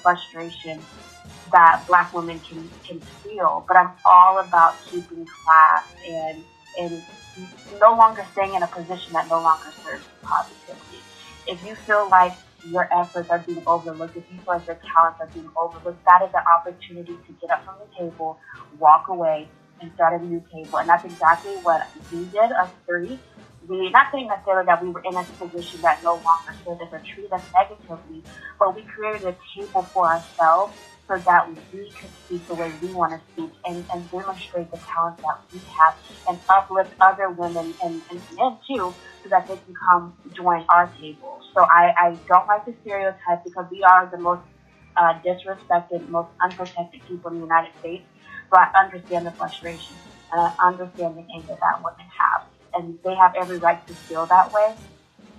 frustration that Black women can feel. But I'm all about keeping class and no longer staying in a position that no longer serves you positively. If you feel like your efforts are being overlooked, if you feel like your talents are being overlooked, that is an opportunity to get up from the table, walk away, and start a new table. And that's exactly what we did, us three. We, not saying necessarily that we were in a position that no longer served us or treated us negatively, but we created a table for ourselves so that we could speak the way we want to speak and demonstrate the talents that we have and uplift other women and men too so that they can come join our table. So I don't like the stereotype because we are the most disrespected, most unprotected people in the United States. So I understand the frustration and I understand the anger that women have. And they have every right to feel that way.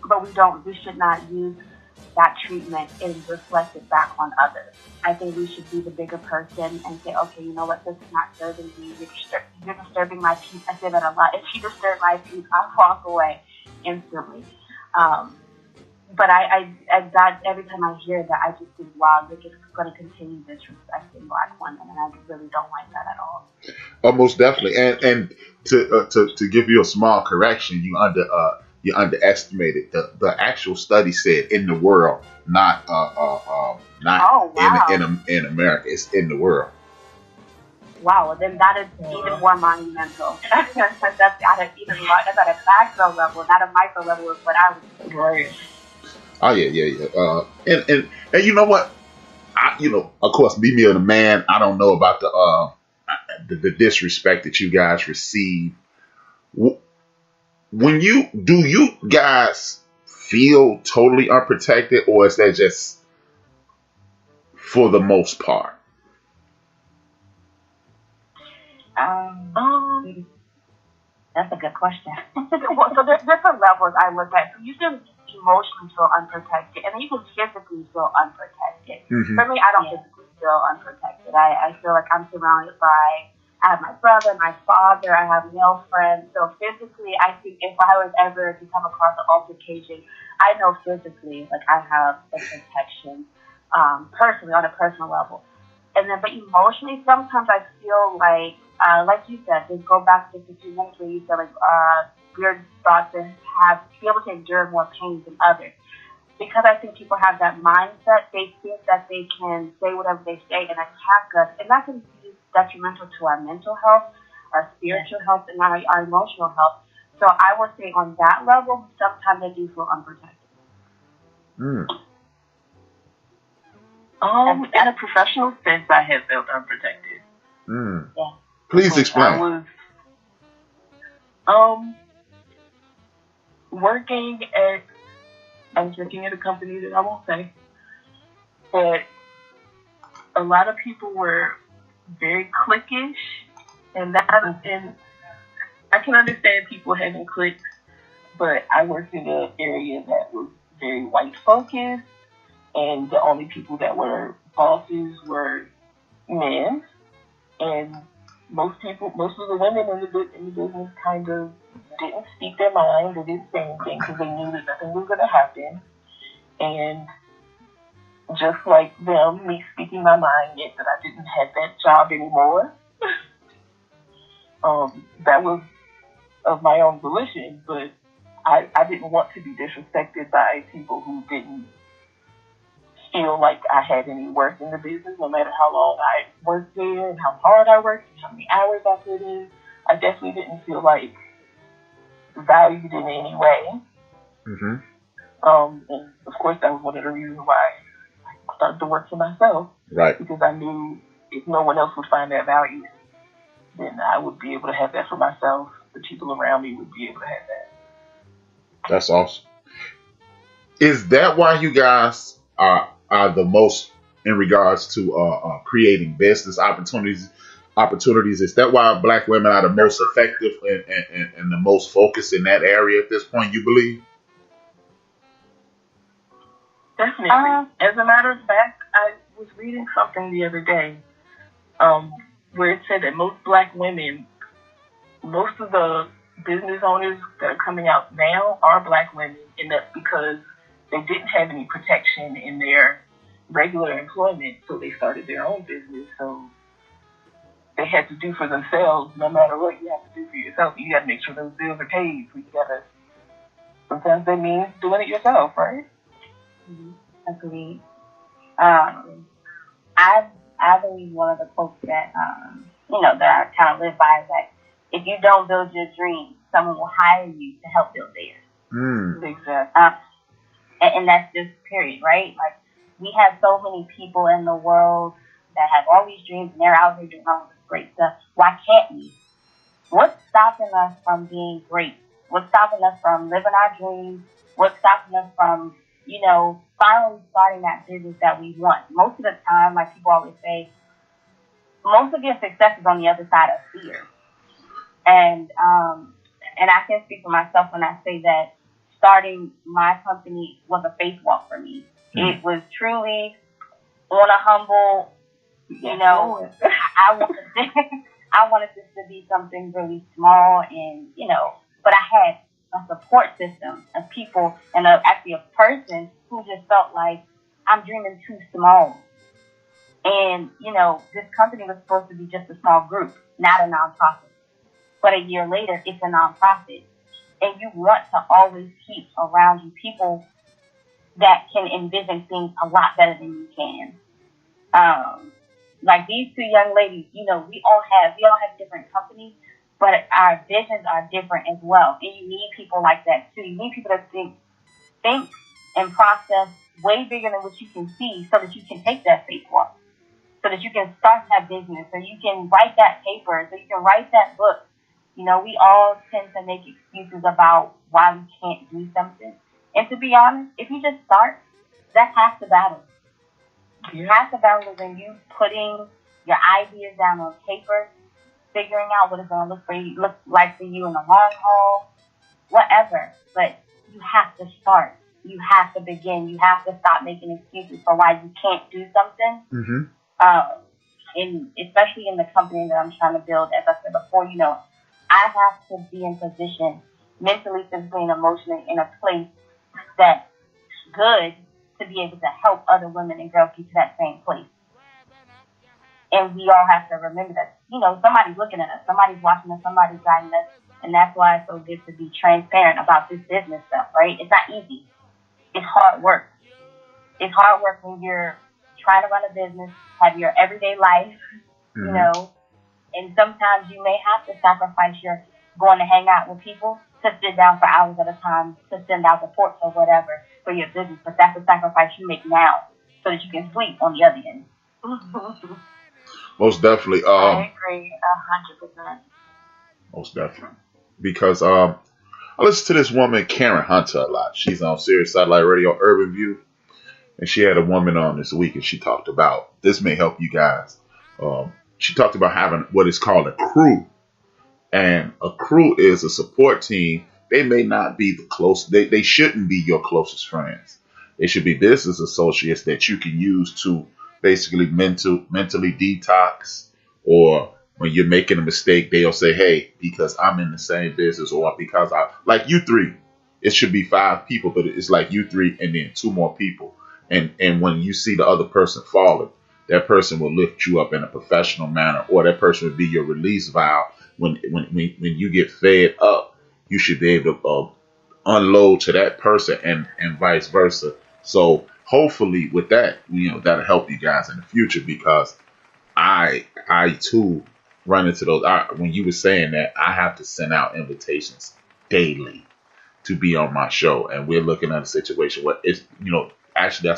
But we should not use that treatment and reflect it back on others. I think we should be the bigger person and say, okay, you know what, this is not serving me. You're disturbing my peace. I say that a lot. If you disturb my peace, I'll walk away instantly. But I that every time I hear that, I just think, wow, they're just going to continue disrespecting Black women, and I really don't like that at all. Oh, most definitely. And to give you a small correction, you underestimated the actual study said in the world, not Oh, wow. in America. It's in the world. Wow, well, then that is even more monumental. That's at an macro level, not a micro level, is what I would say. Right. Oh yeah. And you know what? Of course, me being a man, I don't know about the disrespect that you guys receive. Do you guys feel totally unprotected, or is that just for the most part? That's a good question. So there's different levels I look at. So you can emotionally feel unprotected, and then you can physically feel unprotected. Mm-hmm. For me, I don't physically feel unprotected. I feel like I'm surrounded by, I have my brother, my father, I have male friends. So physically, I think if I was ever to come across an altercation, I know physically, like I have a protection, personally, on a personal level. And then, but emotionally, sometimes I feel like you said, just go back just a few minutes where you said, we're thought to be able to endure more pain than others. Because I think people have that mindset, they think that they can say whatever they say and attack us, and that can be detrimental to our mental health, our spiritual health, and our emotional health. So I would say on that level, sometimes I do feel unprotected. In a professional sense, I have felt unprotected. Yeah. Please explain. I was I was working at a company that I won't say, but a lot of people were very cliquish, and I can understand people having cliques, but I worked in an area that was very white focused, and the only people that were bosses were men, and most of the women in the business kind of didn't speak their mind or didn't say anything because they knew that nothing was going to happen. And just like them, me speaking my mind meant that I didn't have that job anymore. That was of my own volition, but I didn't want to be disrespected by people who didn't feel like I had any worth in the business, no matter how long I worked there and how hard I worked and how many hours I put in. I definitely didn't feel like valued in any way. Mm-hmm. And of course, that was one of the reasons why I started to work for myself. Right. Because I knew if no one else would find that value, then I would be able to have that for myself. The people around me would be able to have that. That's awesome. Is that why you guys are the most in regards to creating business opportunities? Is that why Black women are the most effective and the most focused in that area at this point, you believe? Definitely. As a matter of fact, I was reading something the other day where it said that most Black women, most of the business owners that are coming out now are Black women, and that's because they didn't have any protection in their regular employment, so they started their own business. So they had to do for themselves. No matter what, you have to do for yourself. You got to make sure those bills are paid. So you got to. Sometimes that means doing it yourself, right? Mm-hmm. Agreed. I believe one of the quotes that that I kind of live by is that if you don't build your dream, someone will hire you to help build theirs. Exactly. And that's just period, right? Like, we have so many people in the world that have all these dreams and they're out here doing all this great stuff. Why can't we? What's stopping us from being great? What's stopping us from living our dreams? What's stopping us from, finally starting that business that we want? Most of the time, like people always say, most of your success is on the other side of fear. And I can speak for myself when I say that starting my company was a faith walk for me. It was truly on a humble, I wanted this to be something really small and, but I had a support system of people and actually a person who just felt like I'm dreaming too small. And, this company was supposed to be just a small group, not a nonprofit. But a year later, it's a nonprofit. And you want to always keep around you people that can envision things a lot better than you can. Like these two young ladies, we all have different companies, but our visions are different as well. And you need people like that too. You need people that think and process way bigger than what you can see, so that you can take that faith walk, so that you can start that business, so you can write that paper, so you can write that book. We all tend to make excuses about why we can't do something. And to be honest, if you just start, that's half the battle. Half the battle is when you putting your ideas down on paper, figuring out what it's going to look like for you in the long haul, whatever. But you have to start. You have to begin. You have to stop making excuses for why you can't do something. Mm-hmm. And especially in the company that I'm trying to build, as I said before, I have to be in position mentally, physically, and emotionally in a place that's good to be able to help other women and girls get to that same place. And we all have to remember that, somebody's looking at us, somebody's watching us, somebody's guiding us. And that's why it's so good to be transparent about this business stuff, right? It's not easy. It's hard work. It's hard work when you're trying to run a business, have your everyday life, and sometimes you may have to sacrifice your going to hang out with people to sit down for hours at a time to send out reports or whatever for your business. But that's a sacrifice you make now so that you can sleep on the other end. Most definitely. I agree 100%. Most definitely. Because I listen to this woman, Karen Hunter, a lot. She's on Sirius Satellite Radio, Urban View. And she had a woman on this week, and she talked about, this may help you guys. She talked about having what is called a crew. And a crew is a support team. They may not be they shouldn't be your closest friends. They should be business associates that you can use to basically mentally detox, or when you're making a mistake, they'll say, hey, because I'm in the same business, or because like you three, it should be 5 people, but it's like you three and then 2 more people. And when you see the other person falling, that person will lift you up in a professional manner, or that person would be your release valve. When you get fed up, you should be able to unload to that person and vice versa. So hopefully with that, that'll help you guys in the future, because I too run into those. When you were saying that, I have to send out invitations daily to be on my show, and we're looking at a situation where it's, actually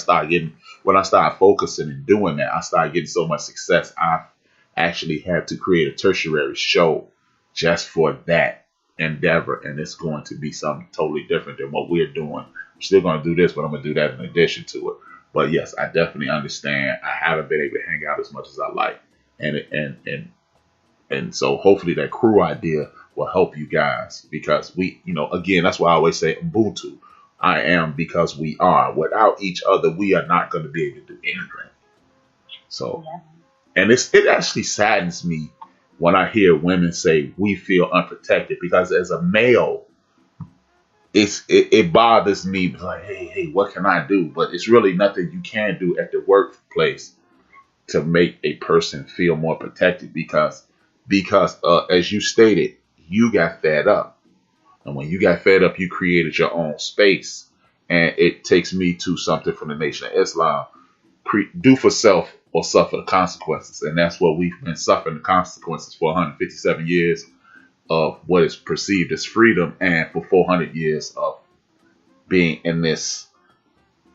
when I started focusing and doing that, I started getting so much success. I've actually had to create a tertiary show just for that endeavor, and it's going to be something totally different than what we're doing. I'm still going to do this, but I'm going to do that in addition to it. But yes, I definitely understand. I haven't been able to hang out as much as I like, and so hopefully that crew idea will help you guys, because we, again, that's why I always say Ubuntu. I am because we are. Without each other, we are not going to be able to do anything. So, and it actually saddens me when I hear women say we feel unprotected, because as a male, it bothers me. Like, hey, what can I do? But it's really nothing you can do at the workplace to make a person feel more protected because as you stated, you got fed up, and when you got fed up, you created your own space. And it takes me to something from the Nation of Islam: do for self or suffer the consequences. And that's what we've been suffering, the consequences for 157 years of what is perceived as freedom, and for 400 years of being in this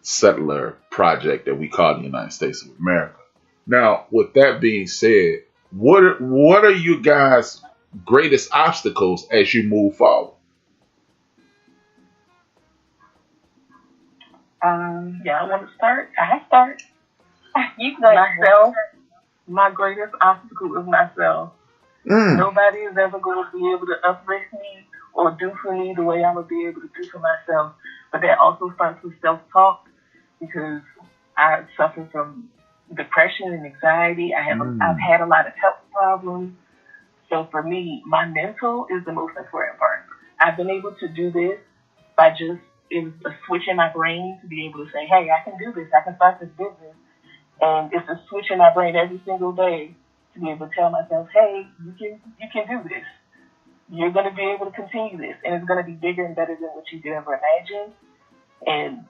settler project that we call the United States of America. Now, with that being said, what are you guys' greatest obstacles as you move forward? Yeah, I want to start. I start. You go. Myself. My greatest obstacle is myself. Nobody is ever going to be able to uplift me or do for me the way I'm going to be able to do for myself. But that also starts with self-talk, because I suffer from depression and anxiety. I've had a lot of health problems. So for me, my mental is the most important part. I've been able to do this by just a switch in my brain to be able to say, hey, I can do this. I can start this business. And it's a switch in my brain every single day to be able to tell myself, hey, you can do this. You're going to be able to continue this, and it's going to be bigger and better than what you could ever imagine. And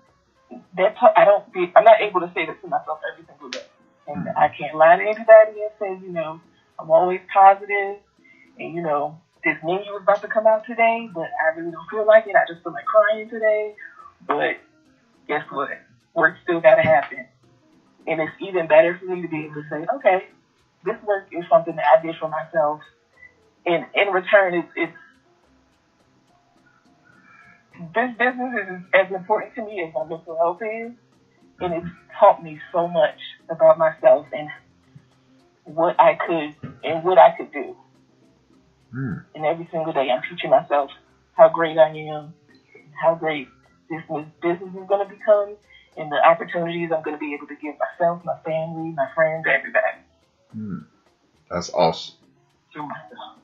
I'm not able to say that to myself every single day. And I can't lie to anybody and say, I'm always positive, and, this menu is about to come out today, but I really don't feel like it. I just feel like crying today. But guess what? Work still got to happen. And it's even better for me to be able to say, okay, this work is something that I did for myself. And in return, it's this business is as important to me as my mental health is. And it's taught me so much about myself and what I could do. And every single day I'm teaching myself how great I am, how great this business is going to become, and the opportunities I'm going to be able to give myself, my family, my friends, everybody. That's awesome. Through myself.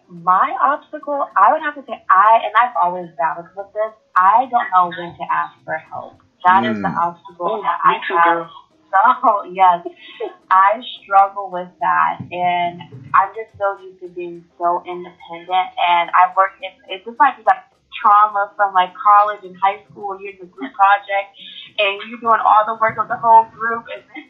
My obstacle, I would have to say, I've always battled with this. I don't know when to ask for help. That is the obstacle that I have. Girl. So, yes, I struggle with that, and I'm just so used to being so independent, and I work, it's just like trauma from like college and high school, you're in the group project, and you're doing all the work of the whole group, and then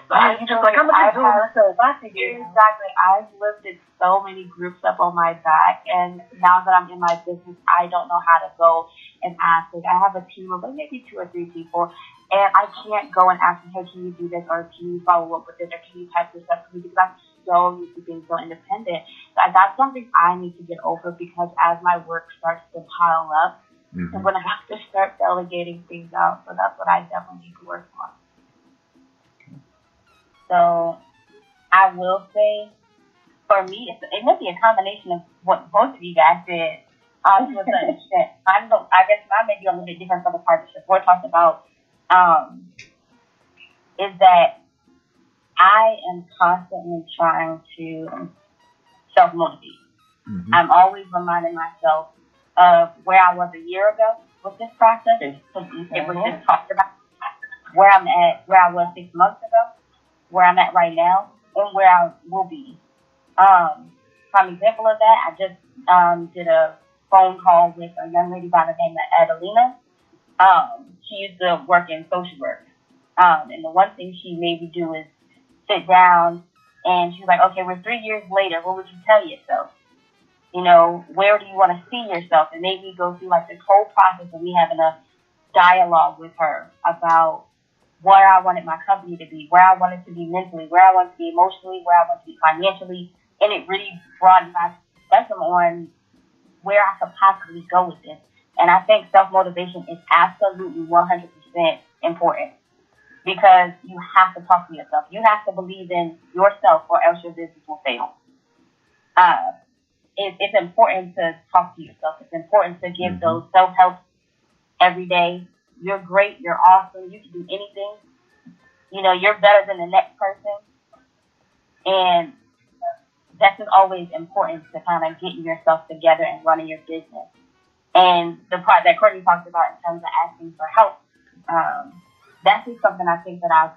so you're just like, I'm going to do it myself. I figured. Exactly. I've lifted so many groups up on my back, and now that I'm in my business, I don't know how to go and ask. Like, I have a team of like maybe 2 or 3 people, and I can't go and ask them, hey, can you do this, or can you follow up with this, or can you type this up for me, because I'm so used to being so independent. So that's something I need to get over, because as my work starts to pile up, I'm going to have to start delegating things out. So that's what I definitely need to work on. So I will say, for me, it must be a combination of what both of you guys did. To a certain extent, I guess mine may be a little bit different from the partnership we're talking about. Is that I am constantly trying to self-motivate. I'm always reminding myself of where I was a year ago with this process. It was just talked about where I'm at, where I was 6 months ago, where I'm at right now, and where I will be. For example of that, I just did a phone call with a young lady by the name of Adelina. She used to work in social work. And the one thing she made me do is sit down, and she's like, okay, we're 3 years later. What would you tell yourself? Where do you want to see yourself? And made me go through like this whole process of me having a dialogue with her about where I wanted my company to be, where I wanted to be mentally, where I wanted to be emotionally, where I wanted to be financially. And it really broadened my spectrum on where I could possibly go with this. And I think self-motivation is absolutely 100% important, because you have to talk to yourself. You have to believe in yourself, or else your business will fail. It's important to talk to yourself. It's important to give those self-help every day. You're great. You're awesome. You can do anything. You're better than the next person. And that's just always important to kind of getting yourself together and running your business. And the part that Courtney talked about in terms of asking for help, that's just something I think that I've